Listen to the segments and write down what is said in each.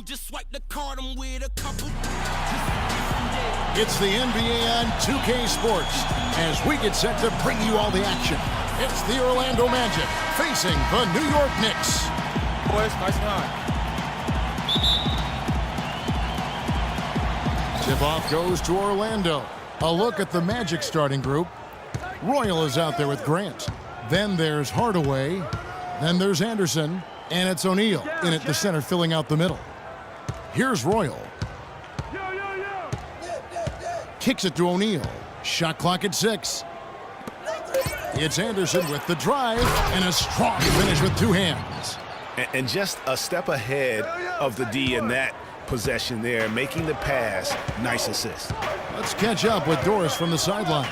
Just swipe the card, I'm with a couple. It's the NBA on 2K Sports as we get set to bring you all the action. It's the Orlando Magic facing the New York Knicks. Boys, nice time. Tip-off goes to Orlando. A look at the Magic starting group. Royal is out there with Grant. Then there's Hardaway. Then there's Anderson. And it's O'Neal in at the center, filling out the middle. Here's Royal. Kicks it to O'Neal. Shot clock at 6. It's Anderson with the drive and a strong finish with two hands. And just a step ahead of the D in that possession there, making the pass. Nice assist. Let's catch up with Doris from the sideline.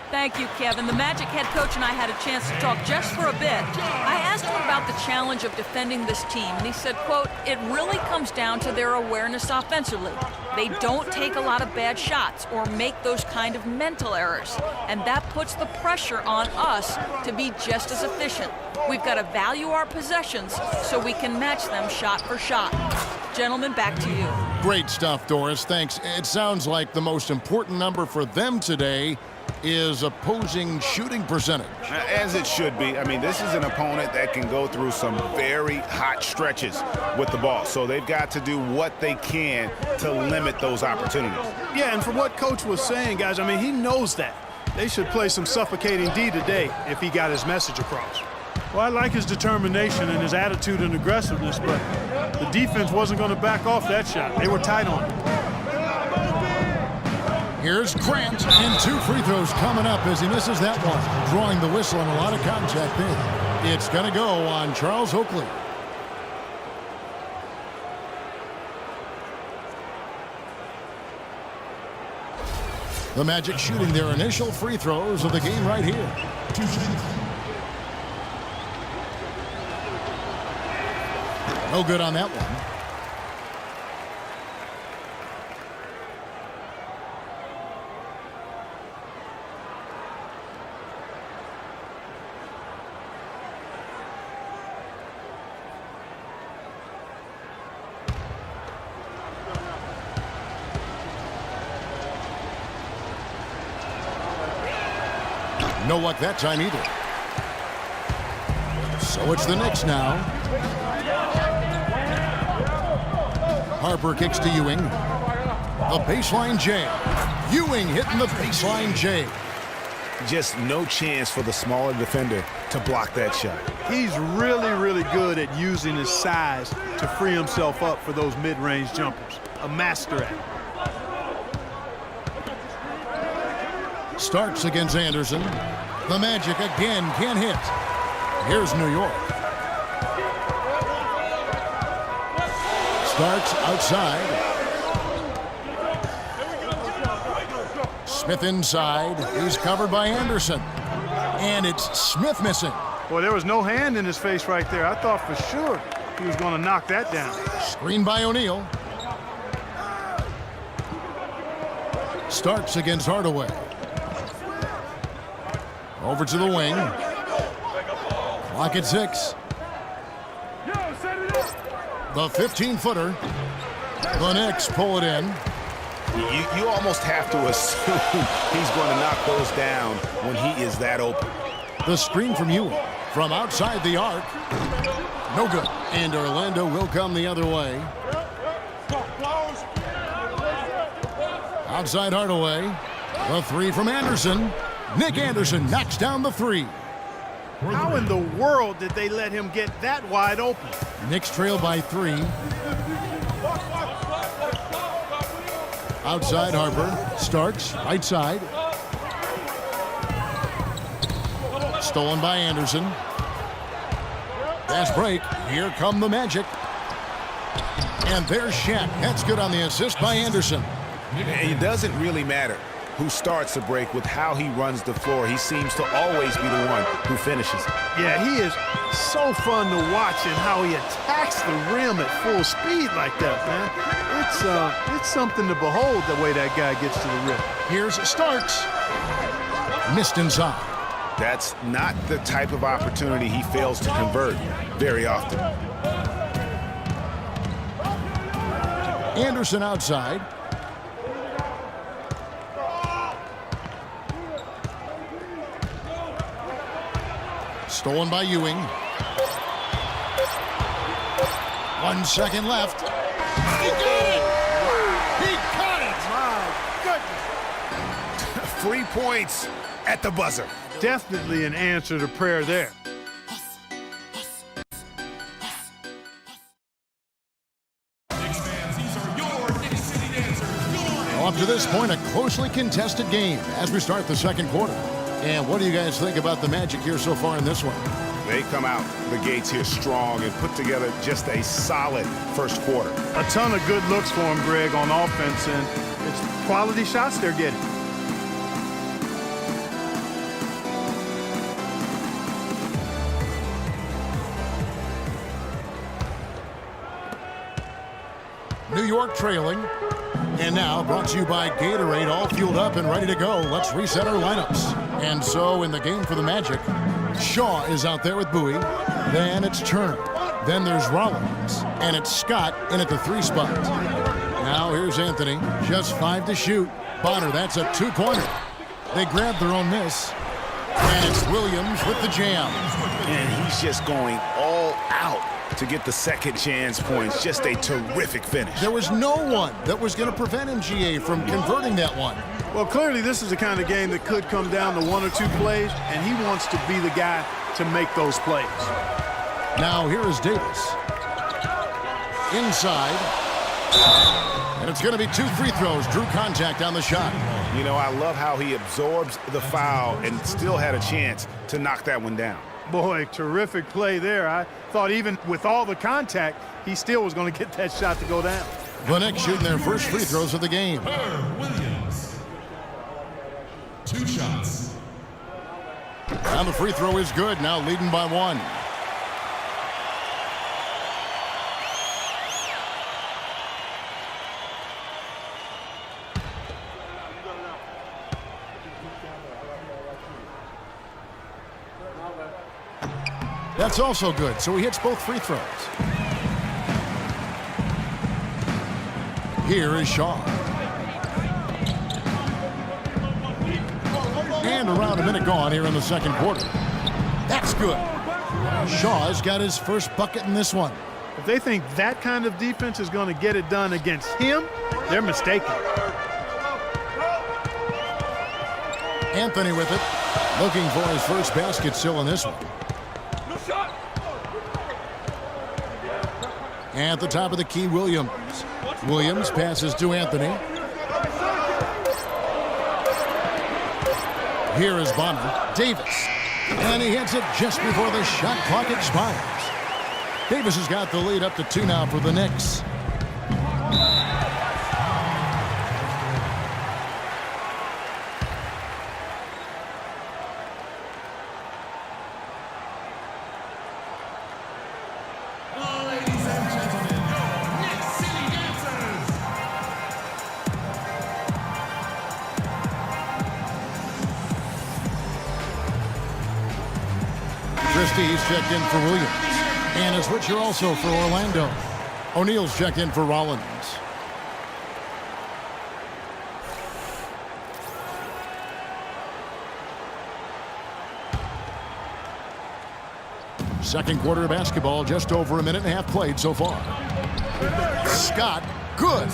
Thank you, Kevin. The Magic head coach and I had a chance to talk just for a bit. I asked him about the challenge of defending this team, and he said, quote, it really comes down to their awareness offensively. They don't take a lot of bad shots or make those kind of mental errors, and that puts the pressure on us to be just as efficient. We've got to value our possessions so we can match them shot for shot. Gentlemen, back to you. Great stuff, Doris. Thanks. It sounds like the most important number for them today is opposing shooting percentage. As it should be. I mean, this is an opponent that can go through some very hot stretches with the ball. So they've got to do what they can to limit those opportunities. Yeah, and from what Coach was saying, guys, I mean, he knows that. They should play some suffocating D today if he got his message across. Well, I like his determination and his attitude and aggressiveness, but the defense wasn't going to back off that shot. They were tight on it. Here's Grant, and 2 free throws coming up as he misses that one. Drawing the whistle and a lot of contact there. It's going to go on Charles Oakley. The Magic shooting their initial free throws of the game right here. No good on that one. No luck that time either. So it's the Knicks now. Harper kicks to Ewing. The baseline J. Ewing hitting the baseline J. Just no chance for the smaller defender to block that shot. He's really, really good at using his size to free himself up for those mid-range jumpers. A master at it. Starks against Anderson. The Magic again can't hit. Here's New York. Starks outside. Smith inside. He's covered by Anderson. And it's Smith missing. Boy, there was no hand in his face right there. I thought for sure he was going to knock that down. Screen by O'Neal. Starks against Hardaway. Over to the wing. Clock at 6. The 15-footer. The Knicks pull it in. You almost have to assume he's going to knock those down when he is that open. The screen from Ewing. From outside the arc. No good. And Orlando will come the other way. Outside Hardaway. The 3 from Anderson. Nick Anderson knocks down the 3. How in the world did they let him get that wide open? Knicks trail by 3. Outside Harper. Starks. Right side. Stolen by Anderson. Fast break. Here come the Magic. And there's Shaq. That's good on the assist by Anderson. It doesn't really matter who starts the break with how he runs the floor. He seems to always be the one who finishes it. Yeah, he is so fun to watch and how he attacks the rim at full speed like that, man. It's something to behold the way that guy gets to the rim. Here's Starks. Missed inside. That's not the type of opportunity he fails to convert very often. Anderson outside. Stolen by Ewing. 1 second left. He got it! He caught it! My goodness. 3 points at the buzzer. Definitely an answer to prayer there. Up to this point, a closely contested game as we start the second quarter. And what do you guys think about the Magic here so far in this one? They come out the gates here strong and put together just a solid first quarter. A ton of good looks for him, Greg, on offense, and it's quality shots they're getting. New York trailing. And now, brought to you by Gatorade, all fueled up and ready to go. Let's reset our lineups. And so, in the game for the Magic, Shaw is out there with Bowie. Then it's Turner. Then there's Rollins. And it's Scott in at the 3 spot. Now, here's Anthony. Just 5 to shoot. Bonner, that's a 2-pointer. They grab their own miss. And it's Williams with the jam. And he's just going all out to get the second chance points. Just a terrific finish. There was no one that was going to prevent MGA from converting that one. Well, clearly this is the kind of game that could come down to 1 or 2 plays, and he wants to be the guy to make those plays. Now here is Davis. Inside. And it's going to be 2 free throws. Drew contact on the shot. You know, I love how he absorbs the foul and still had a chance to knock that one down. Boy, terrific play there. I thought even with all the contact, he still was going to get that shot to go down. The Knicks shooting their first free throws of the game. Williams. 2 shots. And the free throw is good, now leading by 1. That's also good, so he hits both free throws. Here is Shaw. And around a minute gone here in the second quarter. That's good. Shaw's got his first bucket in this one. If they think that kind of defense is going to get it done against him, they're mistaken. Anthony with it, looking for his first basket still in this one. At the top of the key, Williams. Williams passes to Anthony. Here is Bonner. Davis. And he hits it just before the shot clock expires. Davis has got the lead up to 2 now for the Knicks. Christie's checked in for Williams. And a switcher also for Orlando. O'Neal's checked in for Rollins. Second quarter of basketball, just over a minute and a half played so far. Scott, good.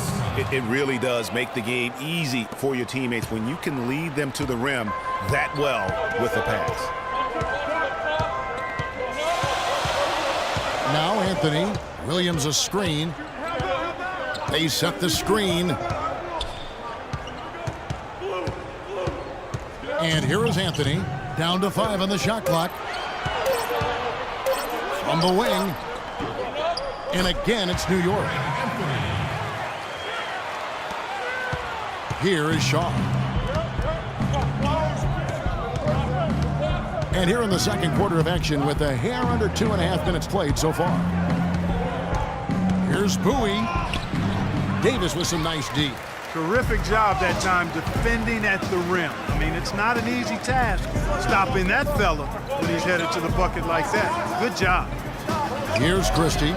It really does make the game easy for your teammates when you can lead them to the rim that well with the pass. Now Anthony. Williams a screen. They set the screen. And here is Anthony. Down to 5 on the shot clock. From the wing. And again, it's New York. Here is Shaw. And here in the second quarter of action with a hair under 2.5 minutes played so far. Here's Bowie. Davis with some nice D. Terrific job that time defending at the rim. I mean, it's not an easy task stopping that fella when he's headed to the bucket like that. Good job. Here's Christie.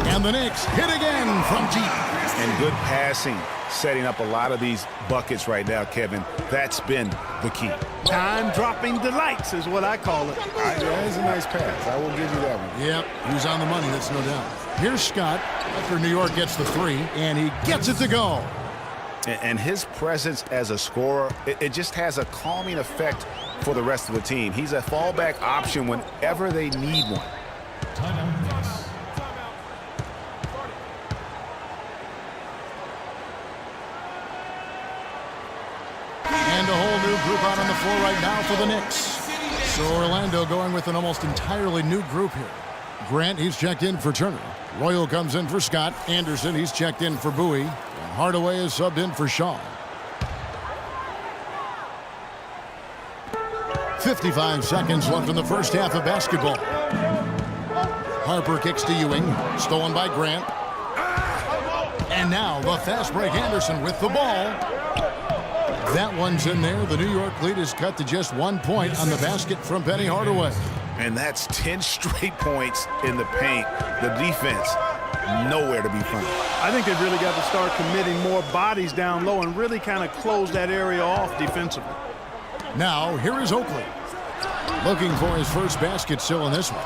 And the Knicks hit again from deep. And good passing, setting up a lot of these buckets right now, Kevin. That's been the key. Time-dropping delights is what I call it. That is a nice pass. I will give you that one. Yep, he was on the money, that's no doubt. Here's Scott after New York gets the three, and he gets it to go. And his presence as a scorer, it just has a calming effect for the rest of the team. He's a fallback option whenever they need one. Timeout, Knicks. And a whole new group out on the floor right now for the Knicks. So Orlando going with an almost entirely new group here. Grant, he's checked in for Turner. Royal comes in for Scott. Anderson, he's checked in for Bowie. And Hardaway is subbed in for Shaw. 55 seconds left in the first half of basketball. Harper kicks to Ewing. Stolen by Grant. And now the fast break Anderson with the ball. That one's in there. The New York lead is cut to just 1 point on the basket from Penny Hardaway. And that's 10 straight points in the paint. The defense, nowhere to be found. I think they've really got to start committing more bodies down low and really kind of close that area off defensively. Now, here is Oakley. Looking for his first basket still in this one.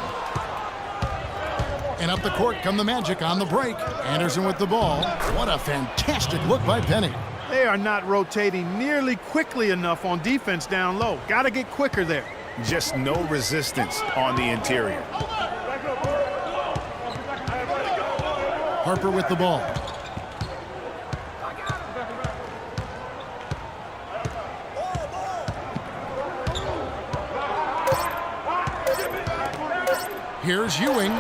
And up the court come the Magic on the break. Anderson with the ball. What a fantastic look by Penny. They are not rotating nearly quickly enough on defense down low. Got to get quicker there. Just no resistance on the interior. Harper with the ball. Here's Ewing.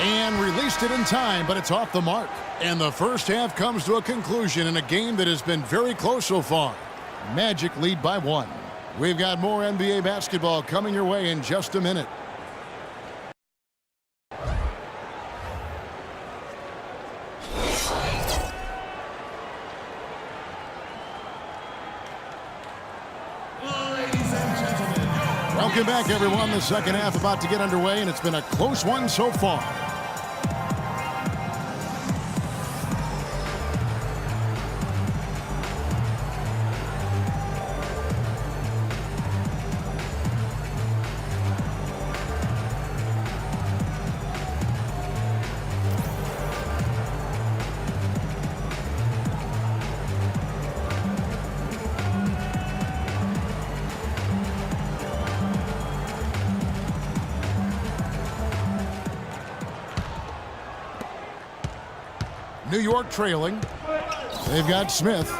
And released it in time, but it's off the mark. And the first half comes to a conclusion in a game that has been very close so far. Magic lead by 1. We've got more NBA basketball coming your way in just a minute. Welcome back, everyone. The second half about to get underway, and it's been a close one so far. New York trailing. They've got Smith.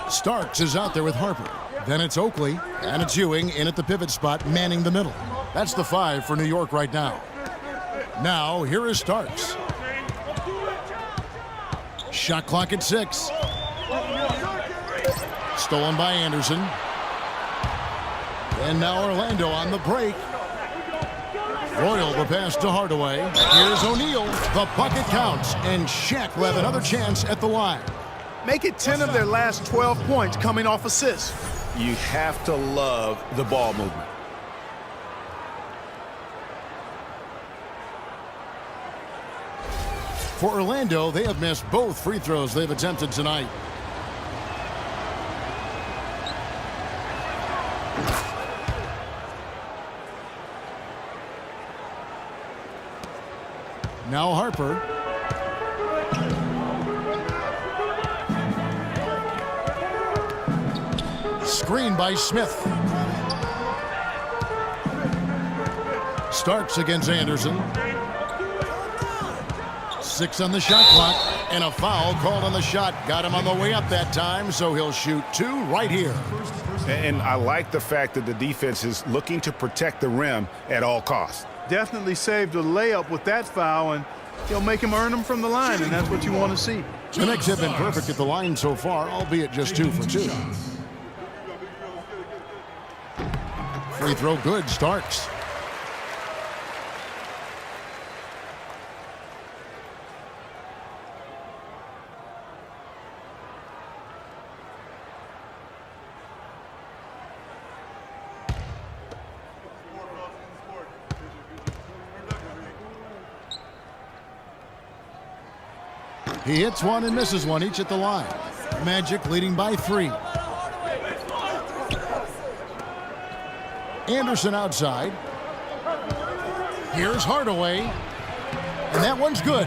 Starks is out there with Harper. Then it's Oakley, and it's Ewing in at the pivot spot, manning the middle. That's the 5 for New York right now. Now, here is Starks. Shot clock at 6. Stolen by Anderson. And now Orlando on the break. Royal the pass to Hardaway. Here's O'Neal. The bucket counts, and Shaq will have another chance at the line. Make it 10 of their last 12 points coming off assists. You have to love the ball movement. For Orlando, they have missed both free throws they've attempted tonight. Now Harper. Screen by Smith. Starks against Anderson. 6 on the shot clock, and a foul called on the shot. Got him on the way up that time, so he'll shoot 2 right here. And I like the fact that the defense is looking to protect the rim at all costs. Definitely saved a layup with that foul, and he'll make him earn them from the line, and that's what you want to see. The Knicks have been perfect at the line so far, albeit just 2 for 2. Free throw good, Starks. He hits one and misses one, each at the line. Magic leading by 3. Anderson outside. Here's Hardaway. And that one's good.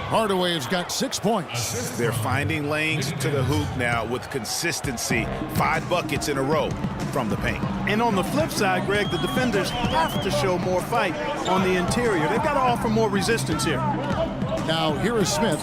Hardaway has got 6 points. They're finding lanes to the hoop now with consistency. 5 buckets in a row from the paint. And on the flip side, Greg, the defenders have to show more fight on the interior. They've got to offer more resistance here. Now here is Smith.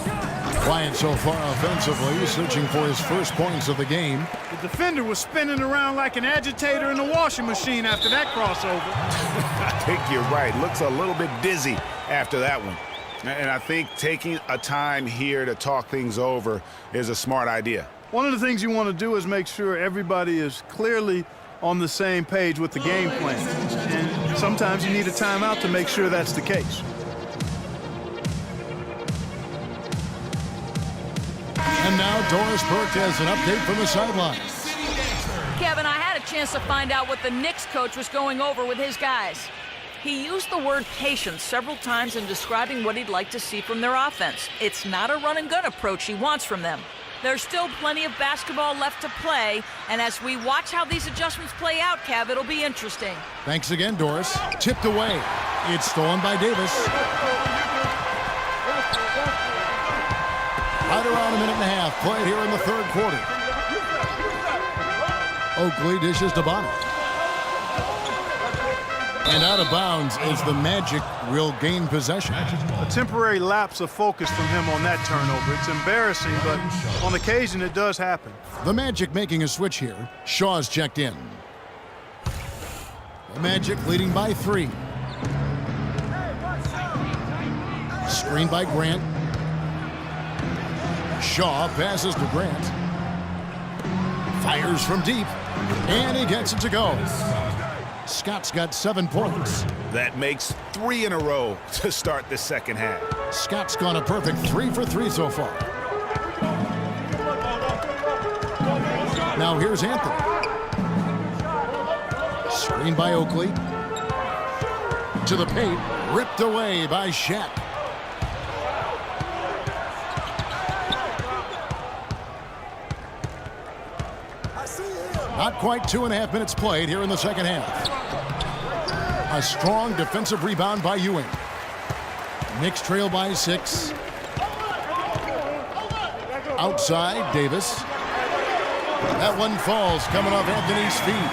Quiet so far offensively, searching for his first points of the game. The defender was spinning around like an agitator in a washing machine after that crossover. I think you're right. Looks a little bit dizzy after that one. And I think taking a time here to talk things over is a smart idea. One of the things you want to do is make sure everybody is clearly on the same page with the game plan. And sometimes you need a timeout to make sure that's the case. And now Doris Burke has an update from the sidelines. Kevin, I had a chance to find out what the Knicks coach was going over with his guys. He used the word patience several times in describing what he'd like to see from their offense. It's not a run-and-gun approach he wants from them. There's still plenty of basketball left to play, and as we watch how these adjustments play out, Kev, it'll be interesting. Thanks again, Doris. Tipped away. It's stolen by Davis. Right around a minute and a half played here in the third quarter. Oakley dishes to Bonner. And out of bounds is the Magic. Will gain possession. A temporary lapse of focus from him on that turnover. It's embarrassing, but on occasion it does happen. The Magic making a switch here. Shaw's checked in. The Magic leading by 3. Screen by Grant. Shaw passes to Grant. Fires from deep. And he gets it to go. Scott's got 7 points. That makes 3 in a row to start the second half. Scott's gone a perfect 3 for 3 so far. Now here's Anthony. Screen by Oakley. To the paint. Ripped away by Shaq. Not quite 2.5 minutes played here in the second half. A strong defensive rebound by Ewing. Knicks trail by 6. Outside, Davis. That one falls coming off Anthony's feet.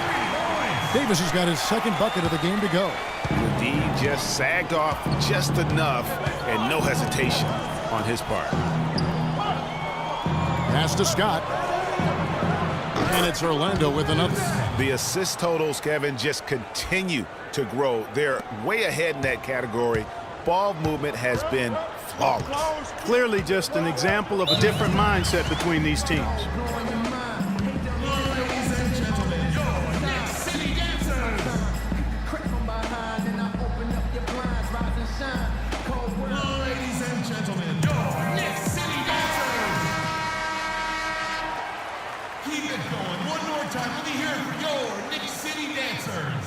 Davis has got his second bucket of the game to go. The D just sagged off just enough and no hesitation on his part. Pass to Scott. And it's Orlando with another. The assist totals, Kevin, just continue to grow. They're way ahead in that category. Ball movement has been flawless. Clearly just an example of a different mindset between these teams. Let me hear it for your Knicks City Dancers.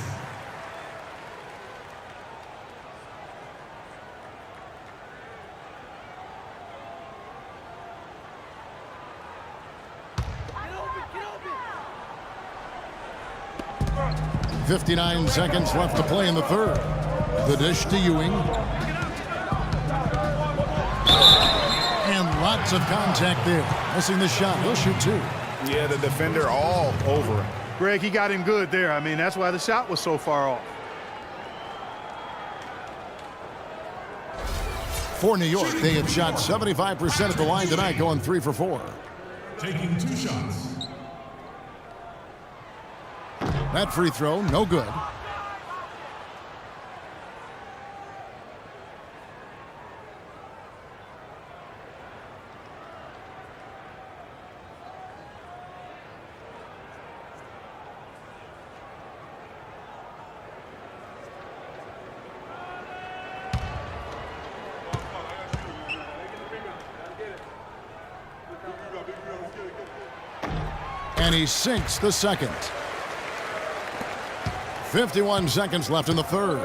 Get 59 seconds left to play in the third. The dish to Ewing. And lots of contact there. Missing the shot. He'll shoot 2. Yeah, the defender all over him. Greg, he got him good there. I mean, that's why the shot was so far off. For New York, they have shot 75% at the line tonight, going 3 for 4. Taking 2 shots. That free throw, no good. And he sinks the second. 51 seconds left in the third.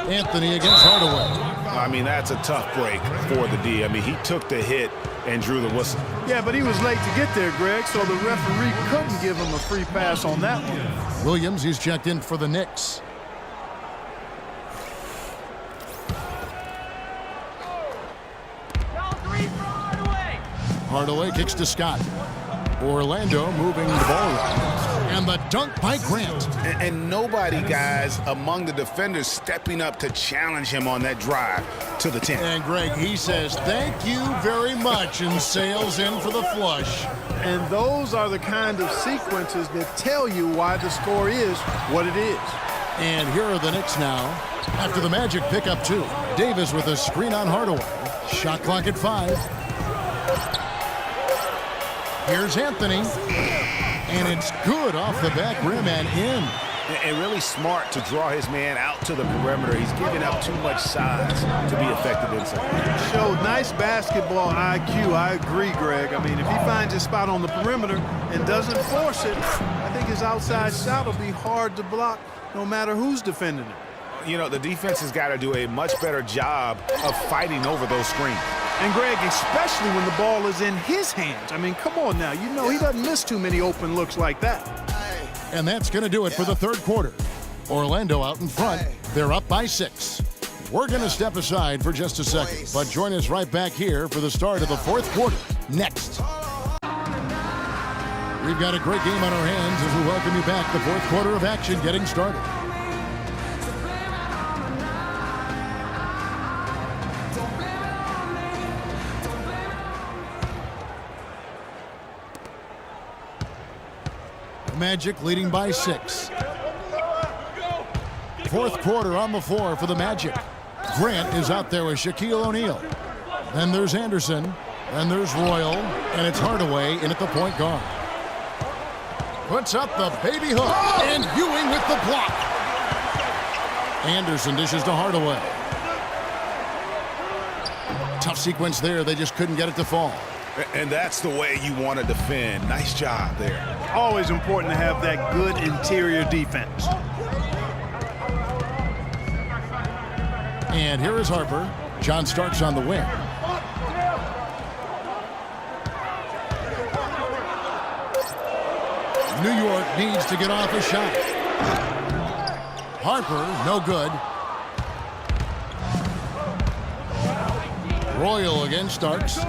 Anthony against Hardaway. I mean, that's a tough break for the D. I mean, he took the hit and drew the whistle. Yeah, but he was late to get there, Greg, so the referee couldn't give him a free pass on that one. Williams, he's checked in for the Knicks. Hardaway kicks to Scott. Orlando moving the ball around. And the dunk by Grant. And nobody, guys, among the defenders stepping up to challenge him on that drive to the 10. And Greg, he says, thank you very much, and sails in for the flush. And those are the kind of sequences that tell you why the score is what it is. And here are the Knicks now. After the Magic pick up 2. Davis with a screen on Hardaway. Shot clock at 5. Here's Anthony. And it's good off the back rim and in. And really smart to draw his man out to the perimeter. He's giving up too much size to be effective inside. Showed nice basketball IQ. I agree, Greg. I mean, if he finds his spot on the perimeter and doesn't force it, I think his outside shot will be hard to block no matter who's defending it. You know, the defense has got to do a much better job of fighting over those screens. And, Greg, especially when the ball is in his hands. I mean, come on now. You know he doesn't miss too many open looks like that. And that's going to do it for the third quarter. Orlando out in front. They're up by 6. We're going to step aside for just a second, but join us right back here for the start of the fourth quarter next. We've got a great game on our hands as we welcome you back. The fourth quarter of action getting started. Magic leading by 6. Fourth quarter on the floor for the Magic. Grant is out there with Shaquille O'Neal. Then there's Anderson. Then there's Royal. And it's Hardaway in at the point guard. Puts up the baby hook. And Ewing with the block. Anderson dishes to Hardaway. Tough sequence there. They just couldn't get it to fall. And that's the way you want to defend. Nice job there. Always important to have that good interior defense. And here is Harper. John Starks on the wing. New York needs to get off a shot. Harper, no good. Royal against Starks.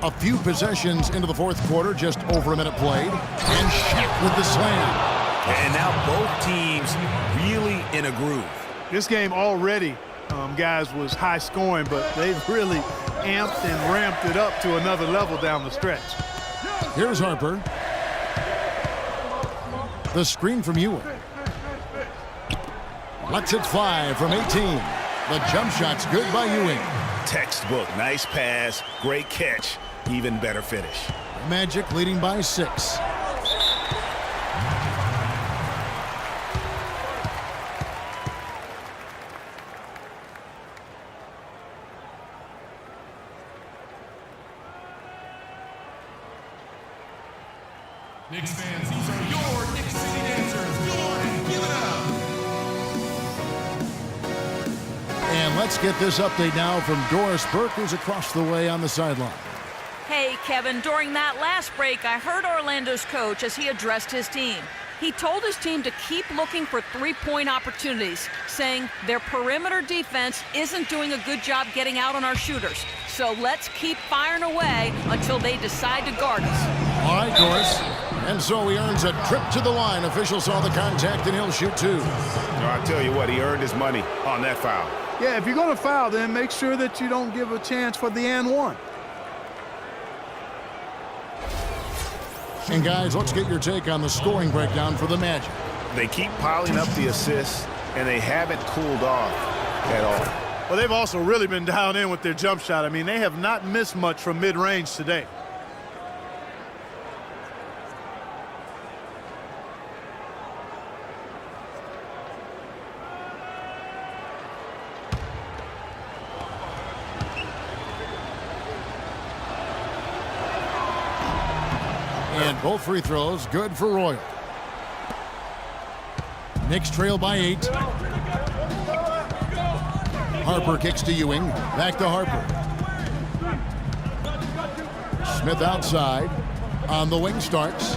A few possessions into the fourth quarter, just over a minute played. And Shaq with the slam. And now both teams really in a groove. This game already, guys, was high scoring, but they've really amped and ramped it up to another level down the stretch. Here's Harper. The screen from Ewing. Lets it fly from 18. The jump shot's good by Ewing. Textbook, nice pass, great catch, even better finish. Magic leading by 6. Knicks fans, these are your Knicks City Dancers. Go on and give it up. And let's get this update now from Doris Burke, who's across the way on the sideline. Hey, Kevin, during that last break, I heard Orlando's coach as he addressed his team. He told his team to keep looking for three-point opportunities, saying their perimeter defense isn't doing a good job getting out on our shooters. So let's keep firing away until they decide to guard us. All right, Doris. And so he earns a trip to the line. Official saw the contact, and he'll shoot 2. I'll tell you what, he earned his money on that foul. Yeah, if you're going to foul, then make sure that you don't give a chance for the and one. And guys, let's get your take on the scoring breakdown for the Magic. They keep piling up the assists, and they haven't cooled off at all. Well, they've also really been down in with their jump shot. I mean, they have not missed much from mid-range today. And both free throws good for Royal. Knicks trail by 8. Harper kicks to Ewing. Back to Harper. Smith outside. On the wing starts.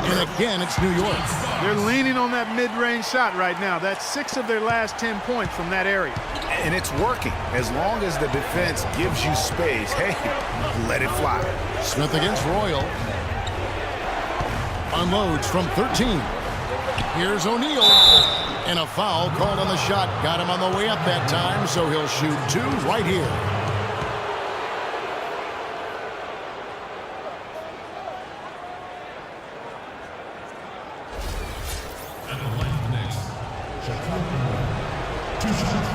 And again, it's New York. They're leaning on that mid-range shot right now. That's 6 of their last 10 points from that area. And it's working. As long as the defense gives you space, hey, let it fly. Smith against Royal. Unloads from 13. Here's O'Neal. And a foul called on the shot. Got him on the way up that time, so he'll shoot 2 right here. At the line for the Knicks, Shaq. 2 shots.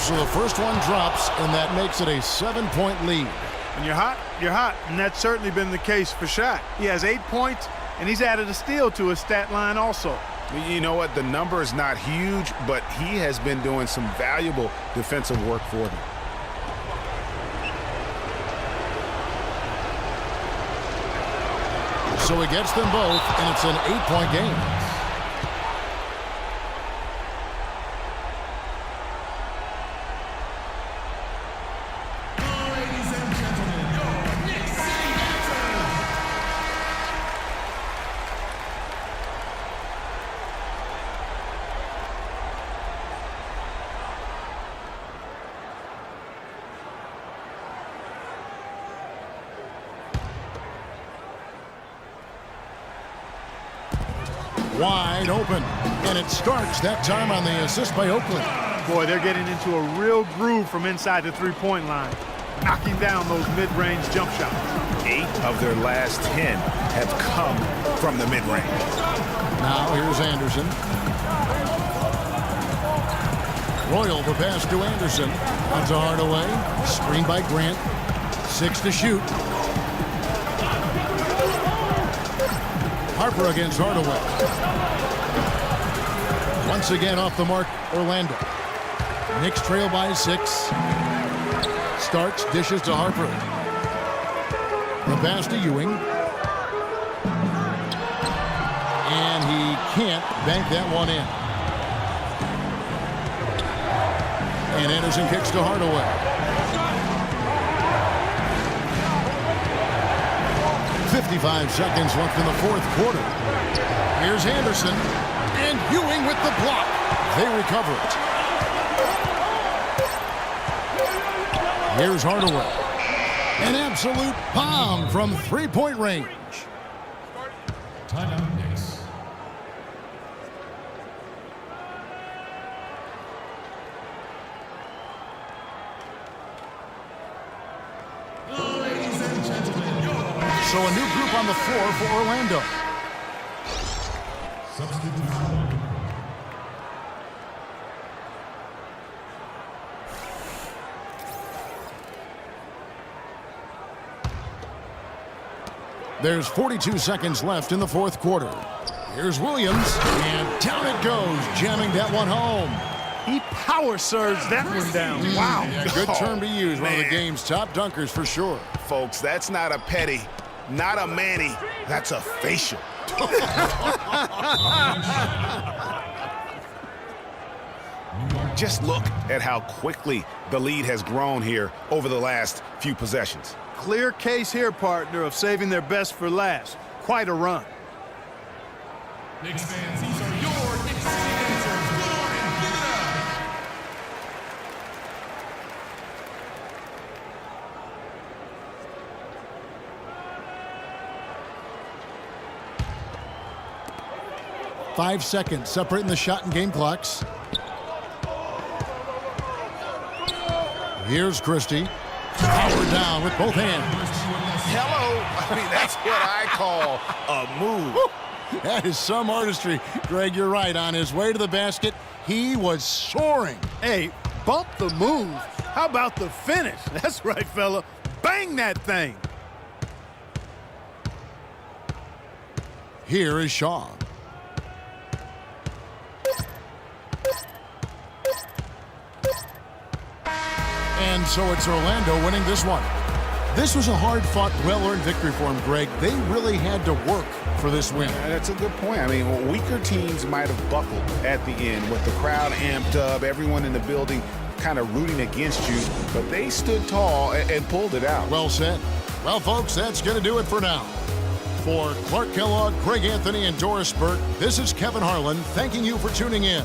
So the first one drops, and that makes it a 7-point lead. When you're hot, you're hot, and that's certainly been the case for Shaq. He has 8 points, and he's added a steal to his stat line also. You know what? The number is not huge, but he has been doing some valuable defensive work for them. So he gets them both, and it's an 8-point game. Ladies and gentlemen, your Knicks City Dancers. Wide open. And it starts that time on the assist by Oakland. Boy, they're getting into a real groove from inside the three-point line, knocking down those mid-range jump shots. 8 of their last 10 have come from the mid-range. Now here's Anderson. Royal the pass to Anderson. Onto Hardaway. Screen by Grant. 6 to shoot. Harper against Hardaway. Once again off the mark, Orlando. Knicks trail by 6. Starts, dishes to Harper. The pass to Ewing. And he can't bank that one in. And Anderson kicks to Hardaway. 55 seconds left in the fourth quarter. Here's Anderson. And Ewing with the block. They recover it. Here's Hardaway. An absolute bomb from three-point range. Timeout Knicks. Ladies and gentlemen, your So a new group on the floor for Orlando. substitution. There's 42 seconds left in the fourth quarter. Here's Williams, and down it goes, jamming that one home. He power surged that one down. Wow. Yeah, good term to use. One of the man. game's top dunkers for sure. Folks, that's not a petty, not a Manny, that's a facial. Just look at how quickly the lead has grown here over the last few possessions. Clear case here, partner, of saving their best for last. Quite a run. Knicks fans, these are your Knicks City Dancers. Go on and give it up. Five seconds separating the shot and game clocks. Here's Christie. Power down with both hands. Hello, I mean, that's what I call a move. That is some artistry. Greg, you're right. On his way to the basket, he was soaring. Hey, bump the move. How about the finish? That's right, fella. Bang that thing. Here is Shaw. And so it's Orlando winning this one. This was a hard-fought, well-earned victory for them, Greg. They really had to work for this win. That's a good point. I mean, weaker teams might have buckled at the end with the crowd amped up, everyone in the building kind of rooting against you, but they stood tall and pulled it out. Well said. Well, folks, that's going to do it for now. For Clark Kellogg, Craig Anthony, and Doris Burke, this is Kevin Harlan thanking you for tuning in.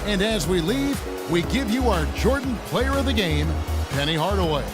And as we leave, we give you our Jordan Player of the Game, Penny Hardaway.